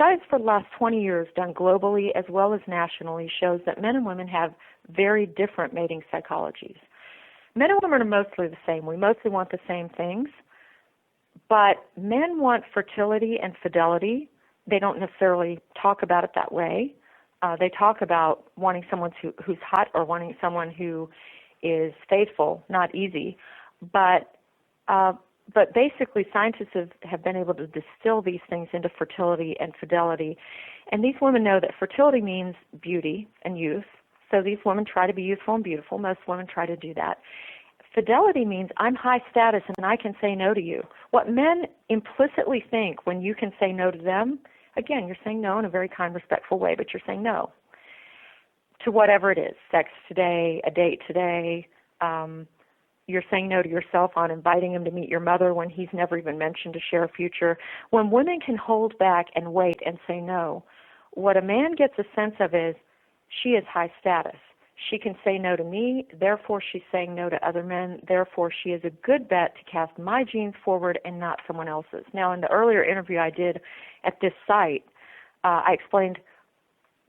Studies for the last 20 years done globally as well as nationally shows that men and women have very different mating psychologies. Men and women are mostly the same. We mostly want the same things, but men want fertility and fidelity. They don't necessarily talk about it that way. They talk about wanting someone who's hot or wanting someone who is faithful, not easy. But basically, scientists have been able to distill these things into fertility and fidelity. And these women know that fertility means beauty and youth. So these women try to be youthful and beautiful. Most women try to do that. Fidelity means I'm high status and I can say no to you. What men implicitly think when you can say no to them, again, you're saying no in a very kind, respectful way, but you're saying no to whatever it is, sex today, a date today. You're saying no to yourself on inviting him to meet your mother when he's never even mentioned to share a future. When women can hold back and wait and say no, what a man gets a sense of is she is high status. She can say no to me, therefore she's saying no to other men, therefore she is a good bet to cast my genes forward and not someone else's. Now, in the earlier interview I did at this site, I explained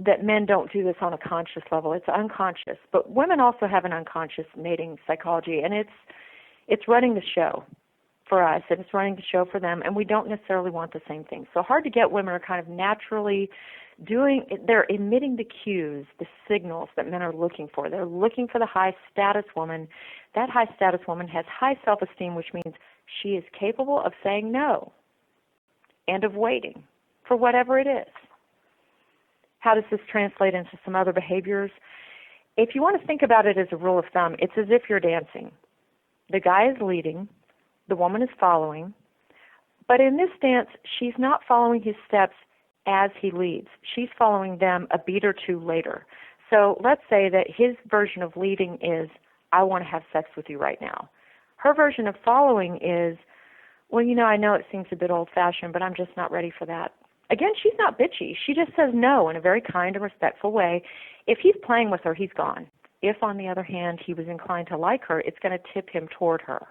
that men don't do this on a conscious level. It's unconscious. But women also have an unconscious mating psychology, and it's running the show for us, and it's running the show for them, and we don't necessarily want the same thing. So hard to get women are kind of naturally they're emitting the cues, the signals that men are looking for. They're looking for the high status woman. That high status woman has high self-esteem, which means she is capable of saying no and of waiting for whatever it is. How does this translate into some other behaviors? If you want to think about it as a rule of thumb, it's as if you're dancing. The guy is leading, the woman is following, but in this dance, she's not following his steps as he leads. She's following them a beat or two later. So let's say that his version of leading is, I want to have sex with you right now. Her version of following is, well, I know it seems a bit old-fashioned, but I'm just not ready for that. Again, she's not bitchy. She just says no in a very kind and respectful way. If he's playing with her, he's gone. If, on the other hand, he was inclined to like her, it's going to tip him toward her.